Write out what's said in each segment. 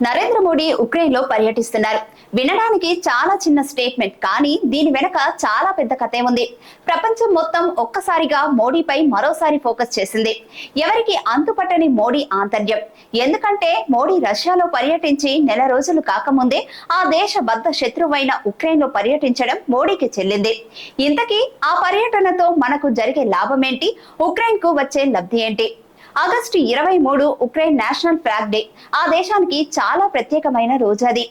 Narendra Modi Ukraine లో పర్యటిస్తున్నారు. వినడానికి చాలా చిన్న స్టేట్మెంట్, కానీ దీని వెనక చాలా పెద్ద కథే ఉంది. ప్రపంచం మొత్తం ఒక్కసారిగా మోడీపై మరోసారి ఫోకస్ చేసింది. ఎవరికి అంతుపట్టని మోడీ ఆంతర్యం. ఎందుకంటే మోడీ రష్యాలో పర్యటించి నెల రోజులు కాకముందే ఆ దేశ బద్ధ శత్రువైన ఉక్రెయిన్ లో పర్యటించడం మోడీకి చెల్లింది. ఇంతకీ ఆ పర్యటనతో మనకు జరిగే లాభమేంటి? ఉక్రెయిన్ కు వచ్చే లబ్ధి ఏంటి? August 23 Ukraine national flag day. ఆ దేశానికి చాలా ప్రత్యేకమైన రోజు అది.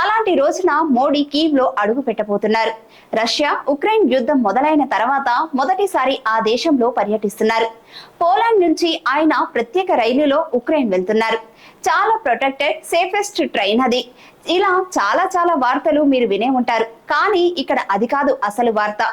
అలాంటి రోజున మోడీ కీవ్ లో అడుగు పెట్టబోతున్నారు. రష్యా ఉక్రెయిన్ యుద్ధం మొదలైన తర్వాత మొదటిసారి ఆ దేశంలో పర్యటిస్తున్నారు. పోలాండ్ నుంచి ఆయన ప్రత్యేక రైలులో ఉక్రెయిన్ వెళ్తున్నారు. చాలా ప్రొటెక్టెడ్ సేఫెస్ట్ ట్రైన్ అది. ఇలా చాలా వార్తలు మీరు వినే ఉంటారు, కానీ ఇక్కడ అది కాదు అసలు వార్త.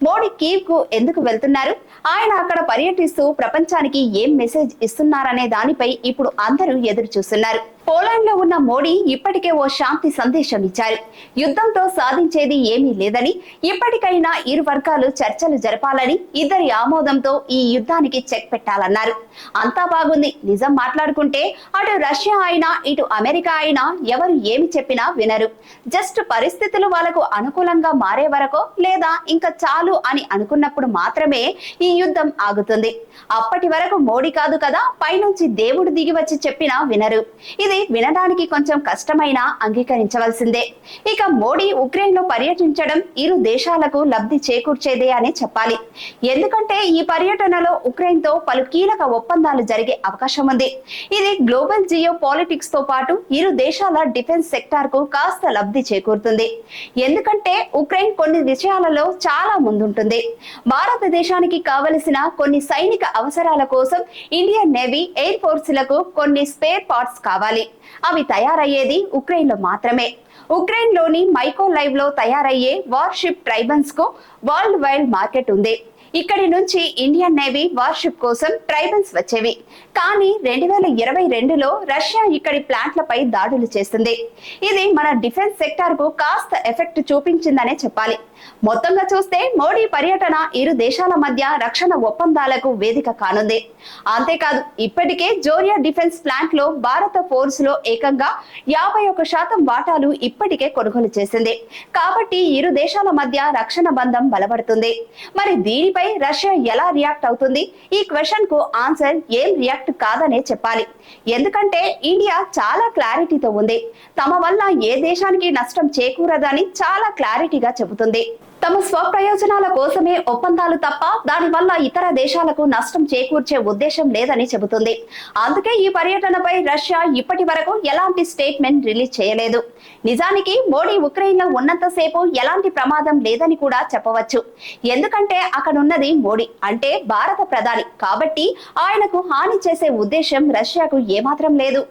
మోడీ కీవ్ కు ఎందుకు వెళ్తున్నారు? ఆయన అక్కడ పర్యటిస్తూ ప్రపంచానికి ఏం మెసేజ్ ఇస్తున్నారనే దానిపై ఇప్పుడు అందరూ ఎదురు చూస్తున్నారు. పోలాండ్ లో ఉన్న మోడీ ఇప్పటికే ఓ శాంతి సందేశం ఇచ్చారు. యుద్ధంతో సాధించేది ఏమీ లేదని, ఇప్పటికైనా ఇరు వర్గాలు చర్చలు జరపాలని, ఇద్దరి ఆమోదంతో ఈ యుద్ధానికి చెక్ పెట్టాలన్నారు. అంతా బాగుంది. నిజం మాట్లాడుకుంటే అటు రష్యా అయినా ఇటు అమెరికా అయినా ఎవరు ఏమి చెప్పినా వినరు. జస్ట్ పరిస్థితులు వాళ్ళకు అనుకూలంగా మారే వరకు, లేదా ఇంకా చాలు అని అనుకున్నప్పుడు మాత్రమే ఈ యుద్ధం ఆగుతుంది. అప్పటి వరకు మోడీ కాదు కదా, పైనుంచి దేవుడు దిగి వచ్చి చెప్పినా వినరు. ఇది వినడానికి కొంచెం కష్టమైనా అంగీకరించవలసిందే. ఇక మోడీ ఉక్రెయిన్ లో పర్యటించడం ఇరు దేశాలకు లబ్ధి చేకూర్చేదే అని చెప్పాలి. ఎందుకంటే ఈ పర్యటనలో ఉక్రెయిన్ తో పలు కీలక ఒప్పందాలు జరిగే అవకాశం ఉంది. ఇది గ్లోబల్ జియో పాలిటిక్స్ తో పాటు ఇరు దేశాల డిఫెన్స్ సెక్టార్ కు కాస్త లబ్ధి చేకూరుతుంది. ఎందుకంటే ఉక్రెయిన్ కొన్ని విషయాలలో చాలా ముందుంటుంది. భారతదేశానికి కావలసిన కొన్ని సైనిక అవసరాల కోసం ఇండియన్ నేవీ, ఎయిర్ ఫోర్స్ లకు కొన్ని స్పేర్ పార్ట్స్ కావాలి. అవి తయారయ్యేది ఉక్రెయిన్ లో మాత్రమే. ఉక్రెయిన్ లోని మైకో లైవ్ లో తయారయ్యే వార్షిప్ ట్రైబన్స్ కు వరల్డ్ వైడ్ మార్కెట్ ఉంది. ఇక్కడి నుంచి ఇండియన్ నేవీ వార్షిప్ కోసం ట్రైబన్స్ వచ్చేవి. కానీ 2022లో రష్యా ఇక్కడి ప్లాంట్లపై దాడులు చేస్తుంది. ఇది మన డిఫెన్స్ సెక్టార్ కు కాస్త ఎఫెక్ట్ చూపించిందనే చెప్పాలి. మొత్తంగా చూస్తే మోడీ పర్యటన ఇరు దేశాల మధ్య రక్షణ ఒప్పందాలకు వేదిక కానుంది. అంతేకాదు, ఇప్పటికే జోరియా డిఫెన్స్ ప్లాంట్ లో భారత ఫోర్స్ లో ఏకంగా 51% వాటాలు ఇప్పటికే కొనుగోలు చేసింది. కాబట్టి ఇరు దేశాల మధ్య రక్షణ బంధం బలపడుతుంది. మరి దీనిపై రష్యా ఎలా రియాక్ట్ అవుతుంది? ఈ క్వశ్చన్ కు ఆన్సర్ ఏం రియాక్ట్ కాదనే చెప్పాలి. ఎందుకంటే ఇండియా చాలా క్లారిటీతో ఉంది. తమ వల్ల ఏ దేశానికి నష్టం చేకూరదని చాలా క్లారిటీగా చెబుతుంది. తమ స్వప్రయోజనాల కోసమే ఒప్పందాలు తప్ప దాని వల్ల ఇతర దేశాలకు నష్టం చేకూర్చే ఉద్దేశం లేదని చెబుతుంది. అందుకే ఈ పర్యటనపై రష్యా ఇప్పటి వరకు ఎలాంటి స్టేట్మెంట్ రిలీజ్ చేయలేదు. నిజానికి మోడీ ఉక్రెయిన్ లో ఉన్నంతసేపు ఎలాంటి ప్రమాదం లేదని కూడా చెప్పవచ్చు. ఎందుకంటే అక్కడున్నది మోడీ అంటే భారత ప్రధాని. కాబట్టి ఆయనకు హాని చేసే ఉద్దేశం రష్యాకు ఏమాత్రం లేదు.